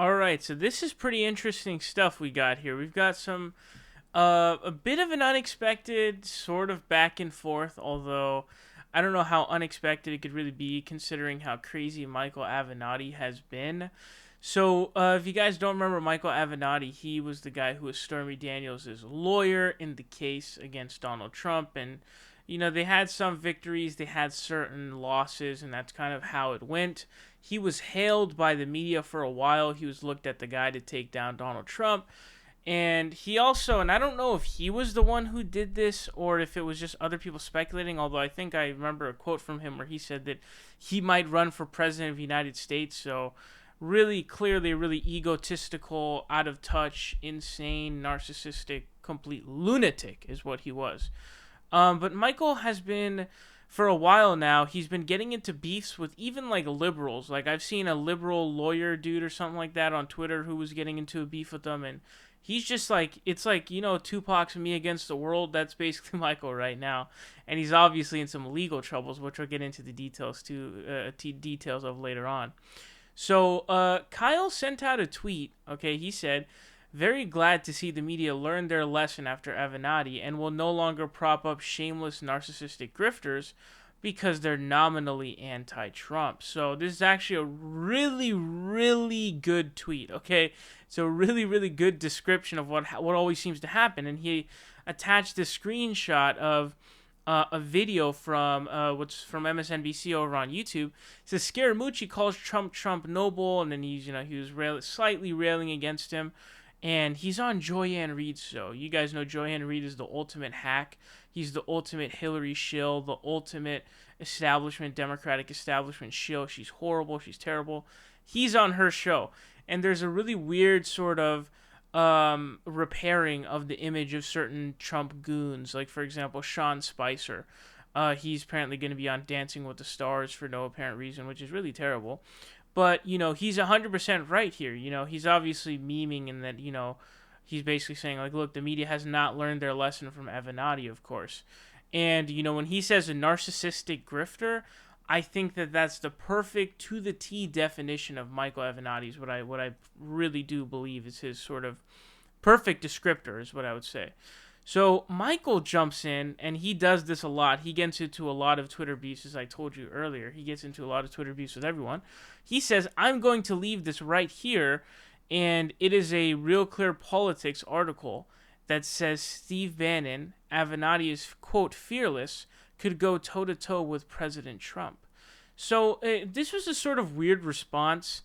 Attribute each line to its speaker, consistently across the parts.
Speaker 1: All right, so this is pretty interesting stuff we got here. We've got some a bit of an unexpected sort of back and forth, although I don't know how unexpected it could really be considering how crazy Michael Avenatti has been. So, if you guys don't remember Michael Avenatti, he was the guy who was Stormy Daniels' lawyer in the case against Donald Trump. And, they had some victories, they had certain losses, and that's kind of how it went. He was hailed by the media for a while. He was looked at the guy to take down Donald Trump. And he also, and I don't know if he was the one who did this or if it was just other people speculating, although I think I remember a quote from him where he said that he might run for president of the United States. So, really clearly, really egotistical, out of touch, insane, narcissistic, complete lunatic is what he was. But Michael has been, for a while now, he's been getting into beefs with even like liberals. Like I've seen a liberal lawyer dude or something like that on Twitter who was getting into a beef with them, and he's just like, it's like, Tupac's Me Against the World. That's basically Michael right now, and he's obviously in some legal troubles, which we'll get into the details details of later on. So Kyle sent out a tweet. Okay, he said, "Very glad to see the media learn their lesson after Avenatti and will no longer prop up shameless narcissistic grifters because they're nominally anti-Trump." So this is actually a really, really good tweet. Okay, it's a really, really good description of what always seems to happen, and he attached a screenshot of a video from what's from MSNBC over on YouTube. It says Scaramucci calls Trump noble, and then he was slightly railing against him, and he's on Joyanne Reid's show. You guys know Joyanne Reid is the ultimate hack. He's the ultimate Hillary shill, the ultimate Democratic establishment shill. She's horrible. She's terrible. He's on her show, and there's a really weird sort of repairing of the image of certain Trump goons. Like, for example, Sean Spicer. He's apparently going to be on Dancing with the Stars for no apparent reason, which is really terrible. But, he's 100% right here. He's obviously memeing in that, he's basically saying, like, look, the media has not learned their lesson from Avenatti, of course. And, when he says a narcissistic grifter, I think that that's the perfect to the T definition of Michael Avenatti's. What I really do believe is his sort of perfect descriptor is what I would say. So Michael jumps in, and he does this a lot. He gets into a lot of Twitter beefs, as I told you earlier. He gets into a lot of Twitter beefs with everyone. He says, "I'm going to leave this right here," and it is a Real Clear Politics article that says Steve Bannon, Avenatti is, quote, fearless, could go toe-to-toe with President Trump. So this was a sort of weird response.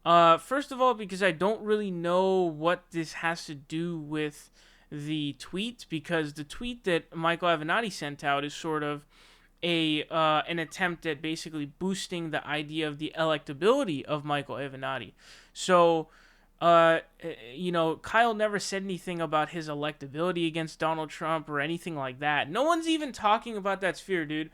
Speaker 1: First of all, because I don't really know what this has to do with the tweet, because the tweet that Michael Avenatti sent out is sort of an attempt at basically boosting the idea of the electability of Michael Avenatti. So, Kyle never said anything about his electability against Donald Trump or anything like that. No one's even talking about that sphere, dude.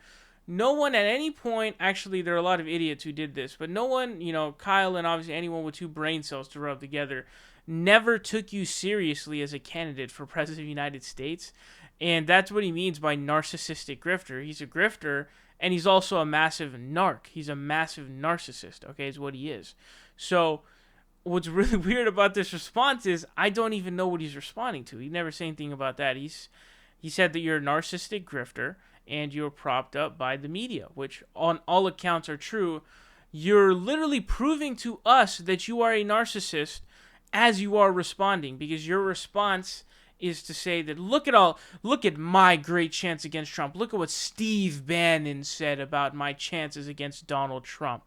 Speaker 1: No one at any point, actually, there are a lot of idiots who did this, but no one, Kyle and obviously anyone with two brain cells to rub together, never took you seriously as a candidate for president of the United States. And that's what he means by narcissistic grifter. He's a grifter, and he's also a massive narc. He's a massive narcissist, okay, is what he is. So what's really weird about this response is I don't even know what he's responding to. He never said anything about that. He said that you're a narcissistic grifter, and you're propped up by the media, which on all accounts are true. You're literally proving to us that you are a narcissist as you are responding, because your response is to say that look at my great chance against Trump. Look at what Steve Bannon said about my chances against Donald Trump.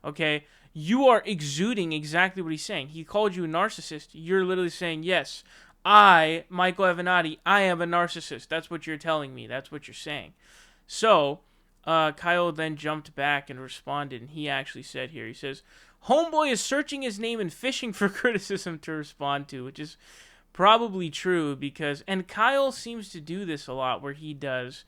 Speaker 1: Okay? You are exuding exactly what he's saying. He called you a narcissist. You're literally saying, yes, I, Michael Avenatti, I am a narcissist. That's what you're telling me. That's what you're saying. So, Kyle then jumped back and responded, and he actually said here, he says, "Homeboy is searching his name and fishing for criticism to respond to," which is probably true because, and Kyle seems to do this a lot where he does,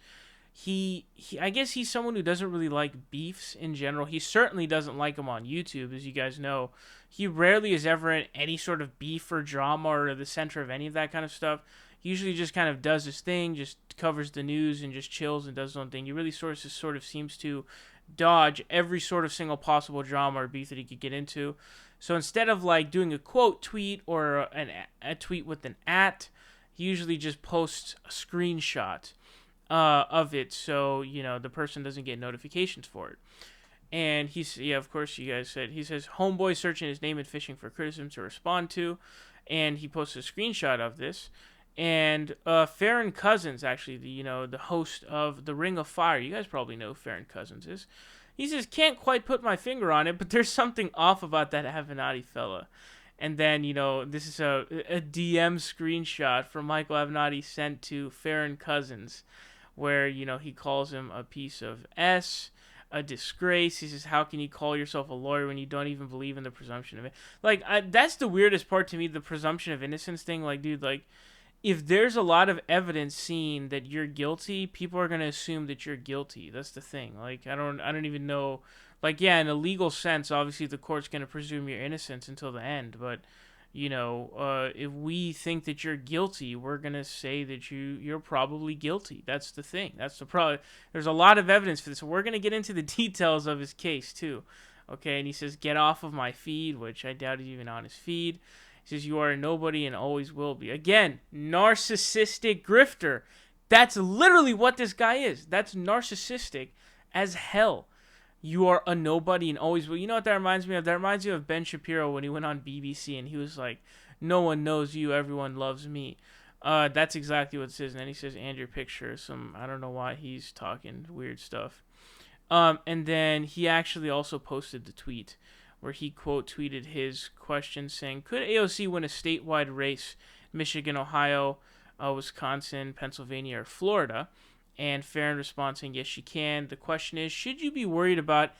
Speaker 1: I guess he's someone who doesn't really like beefs in general. He certainly doesn't like them on YouTube, as you guys know. He rarely is ever in any sort of beef or drama or the center of any of that kind of stuff. He usually just kind of does his thing, just covers the news and just chills and does his own thing. He really sort of seems to dodge every sort of single possible drama or beef that he could get into. So instead of like doing a quote tweet or a tweet with an @ he usually just posts a screenshot of it, so the person doesn't get notifications for it. And he's, yeah, of course, you guys said, he says, homeboy searching his name and fishing for criticism to respond to. And he posts a screenshot of this. And Farron Cousins, actually, the host of The Ring of Fire, you guys probably know who Farron Cousins is. He says, can't quite put my finger on it, but there's something off about that Avenatti fella. And then, this is a DM screenshot from Michael Avenatti sent to Farron Cousins, where, he calls him a piece of S, a disgrace. He says, how can you call yourself a lawyer when you don't even believe in the presumption of it? Like, that's the weirdest part to me, the presumption of innocence thing. Like, dude, like, if there's a lot of evidence seen that you're guilty, people are going to assume that you're guilty. That's the thing. Like, I don't even know. Like, yeah, in a legal sense, obviously the court's going to presume your innocence until the end, but if we think that you're guilty, we're going to say that you're probably guilty. That's the thing. That's the problem. There's a lot of evidence for this. So we're going to get into the details of his case, too. Okay, and he says, get off of my feed, which I doubt he's even on his feed. He says, you are a nobody and always will be. Again, narcissistic grifter. That's literally what this guy is. That's narcissistic as hell. You are a nobody and always will. You know what that reminds me of? That reminds me of Ben Shapiro when he went on BBC and he was like, no one knows you, everyone loves me. That's exactly what it says. And then he says, and your picture. I don't know why he's talking weird stuff. And then he actually also posted the tweet where he quote tweeted his question saying, could AOC win a statewide race, Michigan, Ohio, Wisconsin, Pennsylvania, or Florida? And Farron responds saying, yes, she can. The question is, should you be worried about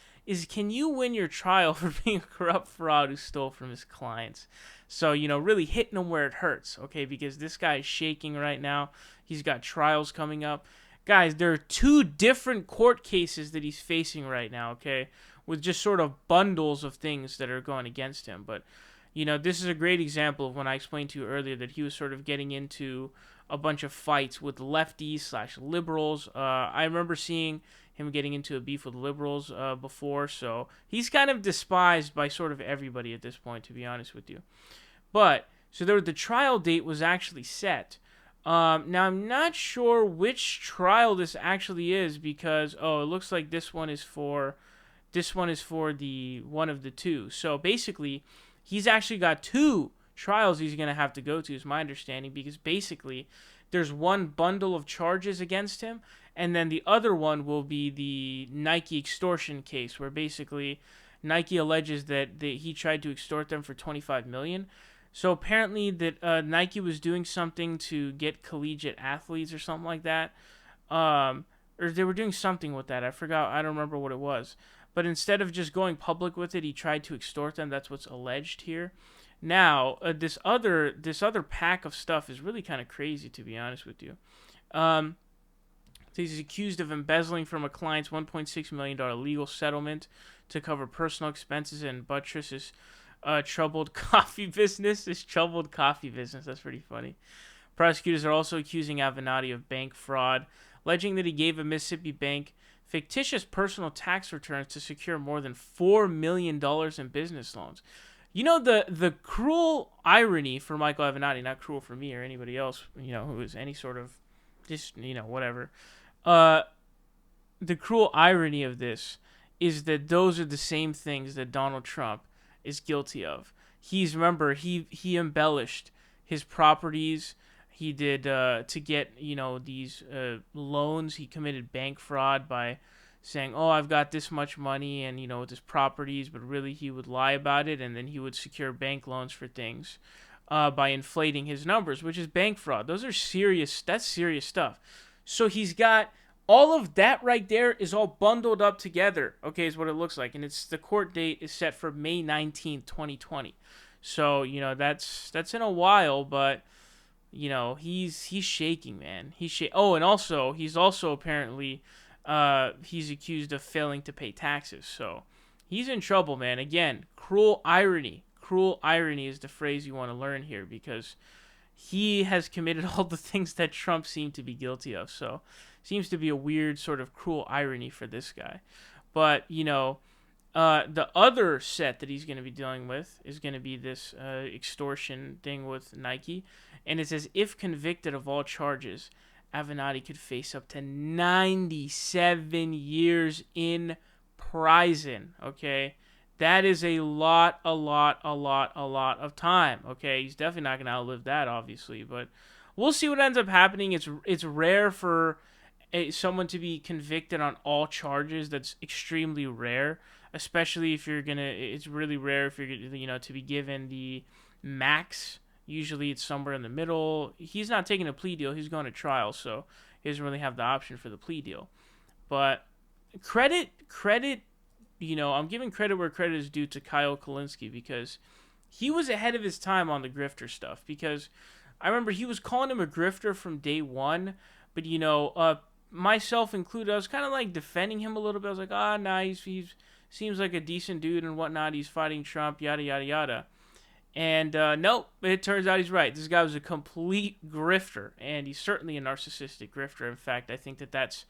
Speaker 1: can you win your trial for being a corrupt fraud who stole from his clients? So, really hitting him where it hurts, okay? Because this guy is shaking right now. He's got trials coming up. Guys, there are 2 different court cases that he's facing right now, okay? With just sort of bundles of things that are going against him. But, this is a great example of when I explained to you earlier that he was sort of getting into a bunch of fights with lefties/liberals. I remember seeing him getting into a beef with liberals before, so he's kind of despised by sort of everybody at this point, to be honest with you. But, so the trial date was actually set. Now, I'm not sure which trial this actually is because, it looks like this one is for the one of the 2. So, basically, he's actually got 2 trials he's going to have to go to, is my understanding, because basically there's one bundle of charges against him, and then the other one will be the Nike extortion case, where basically Nike alleges that he tried to extort them for $25 million. So apparently that Nike was doing something to get collegiate athletes or something like that, or they were doing something with that. I forgot. I don't remember what it was. But instead of just going public with it, he tried to extort them. That's what's alleged here. Now, this other pack of stuff is really kind of crazy, to be honest with you. He's accused of embezzling from a client's $1.6 million legal settlement to cover personal expenses and buttress his troubled coffee business. That's pretty funny. Prosecutors are also accusing Avenatti of bank fraud, alleging that he gave a Mississippi bank fictitious personal tax returns to secure more than $4 million in business loans. The cruel irony for Michael Avenatti, not cruel for me or anybody else, who is any sort of, just, whatever. The cruel irony of this is that those are the same things that Donald Trump is guilty of. He embellished his properties. He did, to get, these loans. He committed bank fraud by saying, I've got this much money and, with his properties, but really he would lie about it, and then he would secure bank loans for things by inflating his numbers, which is bank fraud. That's serious stuff. So he's got all of that right there is all bundled up together, okay, is what it looks like. And the court date is set for May 19th, 2020. So, that's in a while, but, he's shaking, man. And also, he's also apparently... he's accused of failing to pay taxes. So he's in trouble, man. Again, cruel irony. Cruel irony is the phrase you want to learn here, because he has committed all the things that Trump seemed to be guilty of. So seems to be a weird sort of cruel irony for this guy. But, the other set that he's going to be dealing with is going to be this extortion thing with Nike. And it says, if convicted of all charges, Avenatti could face up to 97 years in prison. Okay? That is a lot of time. Okay? He's definitely not going to outlive that, obviously. But we'll see what ends up happening. It's rare for someone to be convicted on all charges. That's extremely rare, especially if you're gonna. It's really rare if you're to be given the max. Usually it's somewhere in the middle. He's not taking a plea deal. He's going to trial, so he doesn't really have the option for the plea deal. But credit. I'm giving credit where credit is due to Kyle Kulinski, because he was ahead of his time on the grifter stuff. Because I remember he was calling him a grifter from day one, but myself included, I was kind of like defending him a little bit. I was like, nah, he seems like a decent dude and whatnot. He's fighting Trump, yada, yada, yada. And nope, it turns out he's right. This guy was a complete grifter, and he's certainly a narcissistic grifter. In fact, I think that that's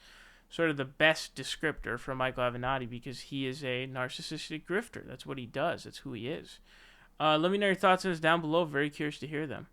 Speaker 1: sort of the best descriptor for Michael Avenatti, because he is a narcissistic grifter. That's what he does. That's who he is. Let me know your thoughts on this down below. Very curious to hear them.